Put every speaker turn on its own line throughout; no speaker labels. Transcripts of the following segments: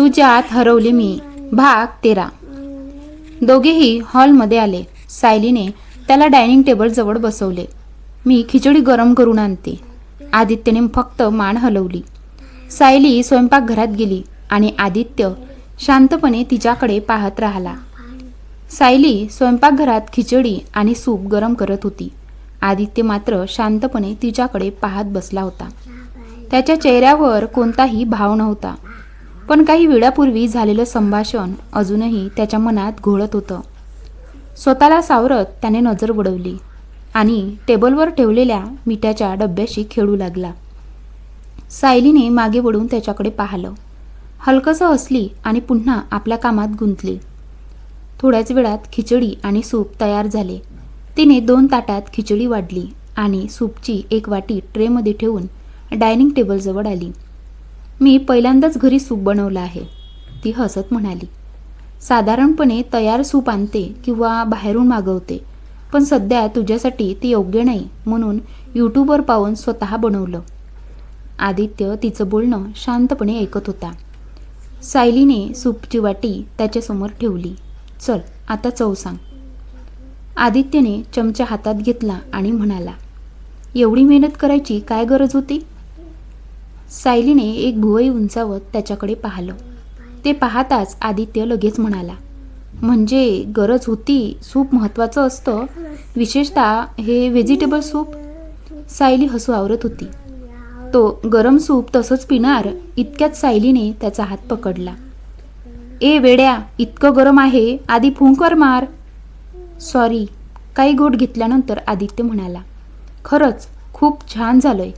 तुझ्यात हरवले मी भाग 13. दोघेही हॉलमध्ये आले. सायलीने त्याला डायनिंग टेबल जवळ बसवले. मी खिचडी गरम करून आणते. आदित्यने फक्त मान हलवली. सायली स्वयंपाकघरात गेली आणि आदित्य शांतपणे तिच्याकडे पाहत राहिला. सायली स्वयंपाकघरात खिचडी आणि सूप गरम करत होती. आदित्य मात्र शांतपणे तिच्याकडे पाहत बसला होता. त्याच्या चेहऱ्यावर कोणताही भाव नव्हता, पण काही वेळापूर्वी झालेलं संभाषण अजूनही त्याच्या मनात घोळत होतं. स्वतःला सावरत त्याने नजर वळवली आणि टेबलवर ठेवलेल्या मिठाच्या डब्याशी खेळू लागला. सायलीने मागे वळून त्याच्याकडे पाहिलं, हलकसं हसली आणि पुन्हा आपल्या कामात गुंतली. थोड्याच वेळात खिचडी आणि सूप तयार झाले. तिने 2 ताटात खिचडी वाढली आणि सूपची एक वाटी ट्रेमध्ये ठेवून डायनिंग टेबलजवळ आली. मी पहिल्यांदाच घरी सूप बनवलं आहे, ती हसत म्हणाली. साधारणपणे तयार सूप आणते किंवा बाहेरून मागवते, पण सध्या तुझ्यासाठी ते योग्य नाही म्हणून यूट्यूबवर पाहून स्वतः बनवलं. आदित्य तिचं बोलणं शांतपणे ऐकत होता. सायलीने सूपची वाटी त्याच्यासमोर ठेवली. चल आता चव सांग. आदित्यने चमचा हातात घेतला आणि म्हणाला, एवढी मेहनत करायची काय गरज होती? सायलीने एक भुवई उंचावत त्याच्याकडे पाहिलं. ते पाहताच आदित्य लगेच म्हणाला, म्हणजे गरज होती. सूप महत्त्वाचं असतं, विशेषतः हे व्हेजिटेबल सूप. सायली हसू आवरत होती. तो गरम सूप तसंच पिणार? इतक्यात सायलीने त्याचा हात पकडला. ए वेड्या, इतकं गरम आहे, आधी फुंकर मार. सॉरी. काही घोट घेतल्यानंतर आदित्य म्हणाला, खरंच खूप छान झालंय.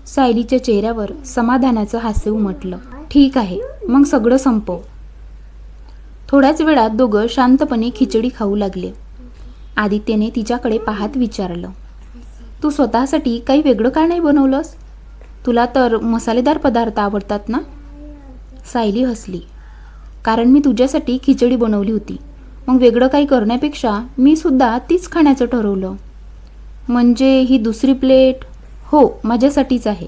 सायलीच्या चेहऱ्यावर समाधानाचं हास्य उमटलं. ठीक आहे, मग सगळं संपव. थोड्याच वेळात दोघं शांतपणे खिचडी खाऊ लागले. आदित्यने तिच्याकडे पाहत विचारलं, तू स्वतःसाठी काही वेगळं का नाही बनवलंस? तुला तर मसालेदार पदार्थ आवडतात ना? सायली हसली. कारण मी तुझ्यासाठी खिचडी बनवली होती, मग वेगळं काही करण्यापेक्षा मी सुद्धा तीच खाण्याचं ठरवलं. म्हणजे ही दुसरी प्लेट? हो, माझ्यासाठीच आहे.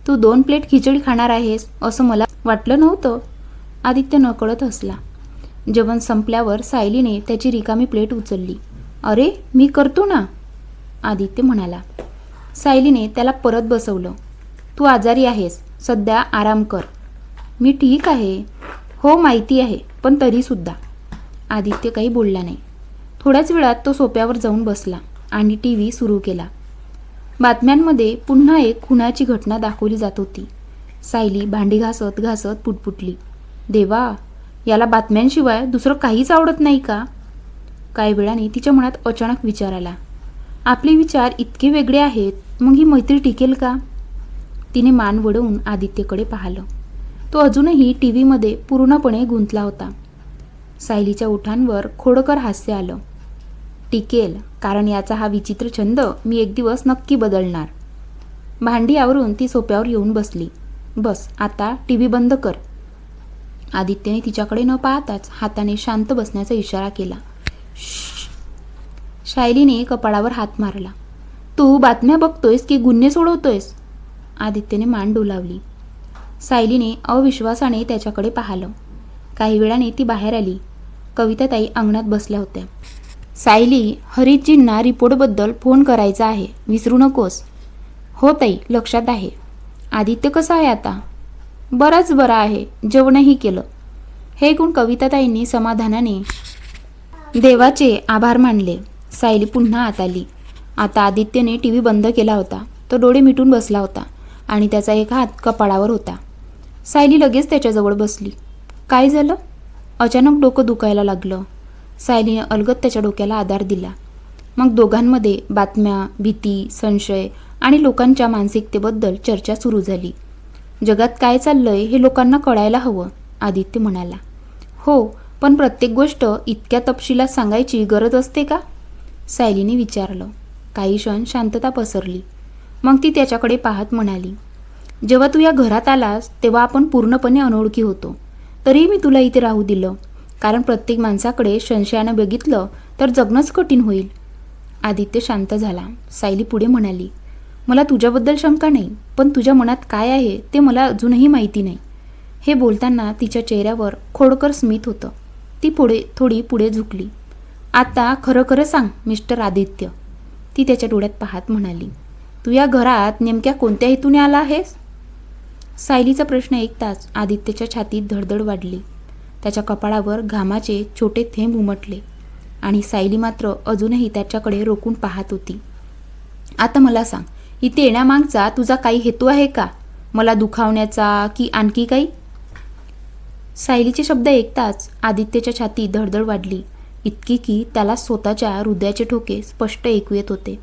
तू 2 प्लेट खिचडी खाणार आहेस असं मला वाटलं नव्हतं. आदित्य नकळत हसला. जेवण संपल्यावर सायलीने त्याची रिकामी प्लेट उचलली. अरे, मी करतो ना, आदित्य म्हणाला. सायलीने त्याला परत बसवलं. तू आजारी आहेस, सध्या आराम कर. मी ठीक आहे. हो माहिती आहे, पण तरीसुद्धा. आदित्य काही बोलला नाही. थोड्याच वेळात तो सोफ्यावर जाऊन बसला आणि TV सुरू केला. बातम्यांमध्ये पुन्हा एक खुनाची घटना दाखवली जात होती. सायली भांडी घासत घासत पुटपुटली, देवा, याला बातम्यांशिवाय दुसरं काहीच आवडत नाही का? काही वेळाने तिच्या मनात अचानक विचार आला, आपले विचार इतके वेगळे आहेत, मग ही मैत्री टिकेल का? तिने मान वळवून आदित्यकडे पाहिलं. तो अजूनही TV पूर्णपणे गुंतला होता. सायलीच्या ओठांवर खोडकर हास्य आलं. टिकेल, कारण याचा हा विचित्र छंद मी एक दिवस नक्की बदलणार. भांडी आवरून ती सोफ्यावर येऊन बसली. बस आता TV बंद कर. आदित्यने तिच्याकडे न पाहताच हाताने शांत बसण्याचा इशारा केला. सायलीने कपाळावर हात मारला. तू बातम्या बघतोयस की गुन्हे सोडवतोयस? आदित्यने मान डोलावली. सायलीने अविश्वासाने त्याच्याकडे पाहिलं. काही वेळाने ती बाहेर आली. कविताताई अंगणात बसल्या होत्या. सायली, हरितजींना रिपोर्टबद्दल फोन करायचा आहे, विसरू नकोस. हो ताई, लक्षात आहे. आदित्य कसा आहे आता? बराच बरा आहे, जेवणही केलं. हे ऐकून कविताताईंनी समाधानाने देवाचे आभार मानले. सायली पुन्हा आत आली. आता आदित्यने TV बंद केला होता. तो डोळे मिटून बसला होता आणि त्याचा एक हात कपाळावर होता. सायली लगेच त्याच्याजवळ बसली. काय झालं? अचानक डोकं दुखायला लागलं. सायलीने अलगद त्याच्या डोक्याला आधार दिला. मग दोघांमध्ये बातम्या, भीती, संशय आणि लोकांच्या मानसिकतेबद्दल चर्चा सुरू झाली. जगात काय चाललंय हे लोकांना कळायला हवं, आदित्य म्हणाला. हो, पण प्रत्येक गोष्ट इतक्या तपशिलात सांगायची गरज असते का? सायलीने विचारलं. काही क्षण शांतता पसरली. मग ती त्याच्याकडे पाहत म्हणाली, जेव्हा तू या घरात आलास तेव्हा आपण पूर्णपणे अनोळखी होतो. तरीही मी तुला इथे राहू दिलं, कारण प्रत्येक माणसाकडे संशयानं बघितलं तर जगणंच कठीण होईल. आदित्य शांत झाला. सायली पुढे म्हणाली, मला तुझ्याबद्दल शंका नाही, पण तुझ्या मनात काय आहे ते मला अजूनही माहिती नाही. हे बोलताना तिच्या चेहऱ्यावर खोडकर स्मित होतं. ती थोडी पुढे झुकली. आता खरं खरं सांग मिस्टर आदित्य, ती त्याच्या डोळ्यात पाहत म्हणाली. तू या घरात नेमक्या कोणत्या हेतूने आला आहेस? सायलीचा प्रश्न ऐकताच आदित्यच्या छातीत धडधड वाढली. त्याच्या कपाळावर घामाचे छोटे थेंब उमटले आणि सायली मात्र अजूनही त्याच्याकडे रोखून पाहत होती. आता मला सांग, इथे येण्यामागचा तुझा काही हेतू आहे का? मला दुखावण्याचा की आणखी काही? सायलीचे शब्द ऐकताच आदित्यच्या छातीत धडधड वाढली, इतकी की त्याला स्वतःच्या हृदयाचे ठोके स्पष्ट ऐकू येत होते.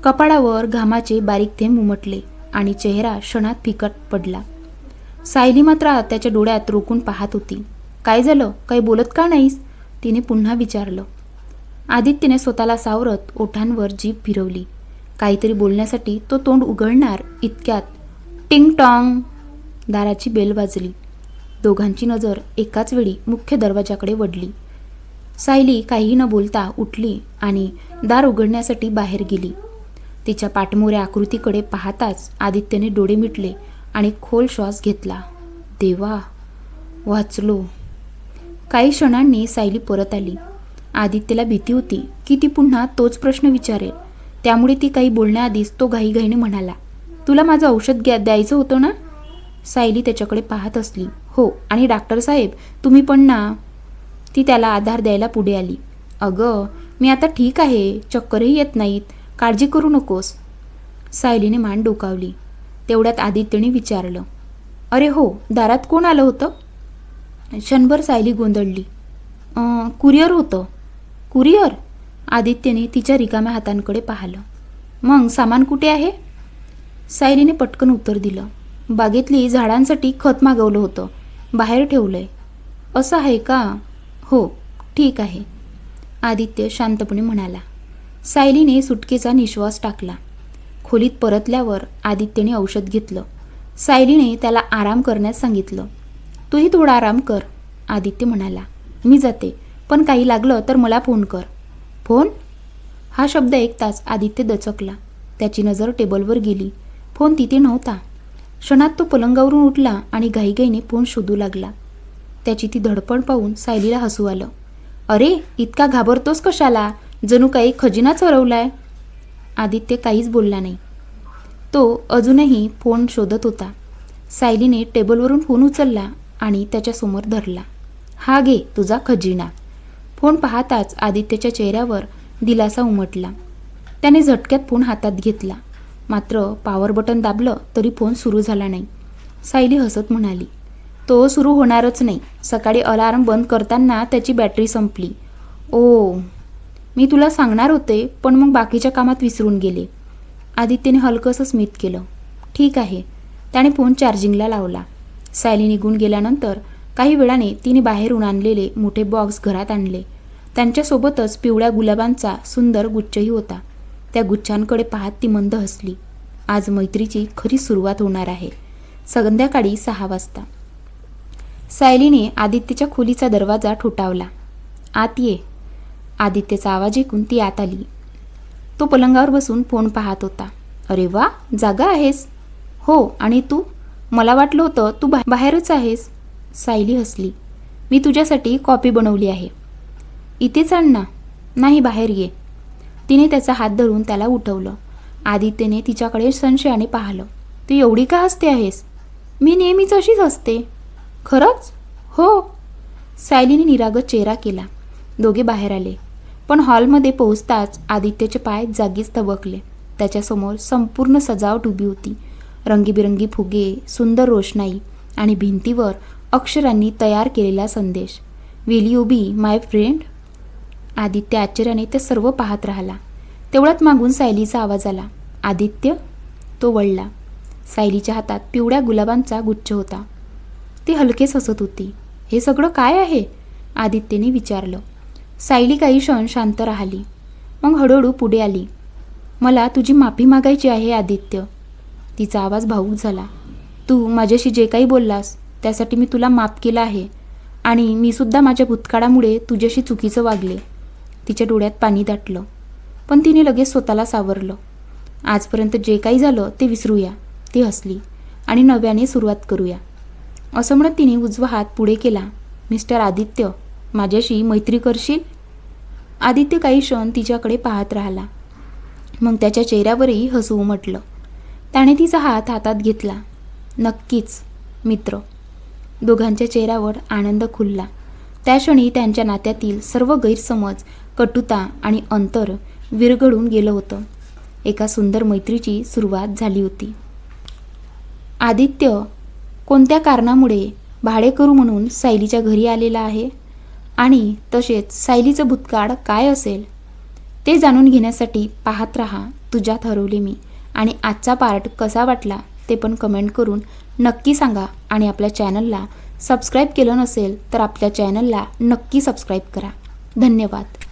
कपाळावर घामाचे बारीक थेंब उमटले आणि चेहरा क्षणात फिकट पडला. सायली मात्र त्याच्या डोळ्यात रोखून पाहत होती. काय झालं? काही बोलत का नाहीस? तिने पुन्हा विचारलं. आदित्यने स्वतःला सावरत ओठांवर जीभ फिरवली. काहीतरी बोलण्यासाठी तो तोंड उघडणार इतक्यात टिंग टॉंग दाराची बेल वाजली. दोघांची नजर एकाच वेळी मुख्य दरवाजाकडे वळली. सायली काहीही न बोलता उठली आणि दार उघडण्यासाठी बाहेर गेली. तिच्या पाठमोऱ्या आकृतीकडे पाहताच आदित्यने डोळे मिटले आणि खोल श्वास घेतला. देवा, वाचलो. काही क्षणांनी सायली परत आली. आदित्यला भीती होती की ती पुन्हा तोच प्रश्न विचारेल. त्यामुळे ती काही बोलण्याआधीच तो घाईघाईने म्हणाला, तुला माझं औषध द्यायचं होतं ना? सायली त्याच्याकडे पाहत असली. हो, आणि डॉक्टर साहेब तुम्ही पण ना? ती त्याला आधार द्यायला पुढे आली. अगं, मी आता ठीक आहे, चक्करही येत नाहीत, काळजी करू नकोस. सायलीने मान डोकावली. तेवढ्यात आदित्यने विचारलं, अरे हो, दारात कोण आलं होतं? क्षणभर सायली गोंधळली. कुरिअर होतं. कुरिअर? आदित्यने तिच्या रिकाम्या हातांकडे पाहिलं. मग सामान कुठे आहे? सायलीने पटकन उत्तर दिलं. बागेतली झाडांसाठी खत मागवलं होतं, बाहेर ठेवलंय. असं आहे का? हो, ठीक आहे, आदित्य शांतपणे म्हणाला. सायलीने सुटकेचा निश्वास टाकला. खोलीत परतल्यावर आदित्यने औषध घेतलं. सायलीने त्याला आराम करण्यास सांगितलं. तूही थोडा आराम कर, आदित्य म्हणाला. मी जाते, पण काही लागलं तर मला फोन कर. फोन? हा शब्द ऐकताच आदित्य दचकला. त्याची नजर टेबलवर गेली. फोन तिथे नव्हता. क्षणात तो पलंगावरून उठला आणि घाईघाईने फोन शोधू लागला. त्याची ती धडपड पाहून सायलीला हसू आलं. अरे, इतका घाबरतोस कशाला? जणू काही खजिनाच हरवलाय. आदित्य काहीच बोलला नाही. तो अजूनही फोन शोधत होता. सायलीने टेबलवरून फोन उचलला आणि त्याच्यासमोर धरला. हा घे तुझा खजिना. फोन पाहताच आदित्यच्या चेहऱ्यावर दिलासा उमटला. त्याने झटक्यात फोन हातात घेतला. मात्र पॉवर बटन दाबलं तरी फोन सुरू झाला नाही. सायली हसत म्हणाली, तो सुरू होणारच नाही. सकाळी अलार्म बंद करताना त्याची बॅटरी संपली. ओ, मी तुला सांगणार होते, पण मग बाकीच्या कामात विसरून गेले. आदित्यने हलकंसं स्मित केलं. ठीक आहे. त्याने फोन चार्जिंगला लावला. सायली निघून गेल्यानंतर काही वेळाने तिने बाहेरून आणलेले मोठे बॉक्स घरात आणले. त्यांच्यासोबतच पिवळ्या गुलाबांचा सुंदर गुच्छही होता. त्या गुच्छांकडे पाहत ती मंद हसली. आज मैत्रीची खरी सुरुवात होणार आहे. संध्याकाळी 6 वाजता सायलीने आदित्यच्या खोलीचा दरवाजा ठोठावला. आत ये. आदित्यचा आवाज ऐकून ती आत आली. तो पलंगावर बसून फोन पाहत होता. अरे वा, जागा आहेस? हो, आणि तू? मला वाटलं होतं तू बाहेरच आहेस. सायली हसली. मी तुझ्यासाठी कॉफी बनवली आहे. इथेच आण ना. नाही, बाहेर ये. तिने त्याचा हात धरून त्याला उठवलं. आदित्यने तिच्याकडे संशयाने पाहिलं. तू एवढी का हसते आहेस? मी नेहमीच अशीच हसते. खरंच? हो. सायलीने निरागस चेहरा केला. दोघे बाहेर आले. पण हॉलमध्ये पोहोचताच आदित्यचे पाय जागीच थबकले. त्याच्यासमोर संपूर्ण सजावट उभी होती. रंगीबिरंगी फुगे, सुंदर रोषणाई आणि भिंतीवर अक्षरांनी तयार केलेला संदेश. Will you be my friend? Aditya आश्चर्याने ते सर्व पाहत राहिला. तेवढ्यात मागून सायलीचा आवाज आला. आदित्य? तो वळला. सायलीच्या हातात पिवळ्या गुलाबांचा गुच्छ होता. ती हलकेच हसत होती. हे सगळं काय आहे? आदित्यने विचारलं. सायली काही क्षण शांत राहिली. मग हळूहळू पुढे आली. मला तुझी माफी मागायची आहे आदित्य. तिचा आवाज भावूक झाला. तू माझ्याशी जे काही बोललास त्यासाठी मी तुला माफ केलं आहे, आणि मी सुद्धा माझ्या भूतकाळामुळे तुझ्याशी चुकीचं वागले. तिच्या डोळ्यात पाणी दाटलं, पण तिने लगेच स्वतःला सावरलं. आजपर्यंत जे काही झालं ते विसरूया. ती हसली. आणि नव्याने सुरुवात करूया. असं म्हणत तिने उजवा हात पुढे केला. मिस्टर आदित्य, माझ्याशी मैत्री करशील? आदित्य काही क्षण तिच्याकडे पाहत राहिला. मग त्याच्या चेहऱ्यावरही हसू उमटलं. त्याने तिचा हात हातात घेतला. नक्कीच मित्र. दोघांच्या चेहऱ्यावर आनंद खुलला. त्या क्षणी त्यांच्या नात्यातील सर्व गैरसमज, कटुता आणि अंतर विरघळून गेलं होतं. एका सुंदर मैत्रीची सुरुवात झाली होती. आदित्य कोणत्या कारणामुळे भाडेकरू म्हणून सायलीच्या घरी आलेला आहे आणि तसेच सायलीचं भूतकाळ काय असेल ते जाणून घेण्यासाठी पाहत राहा तुझ्यात हरवले मी. आणि आजचा पार्ट कसा वाटला ते पण कमेंट करून नक्की सांगा. आणि आपल्या चॅनलला सबस्क्राईब केलं नसेल तर आपल्या चॅनलला नक्की सबस्क्राईब करा. धन्यवाद.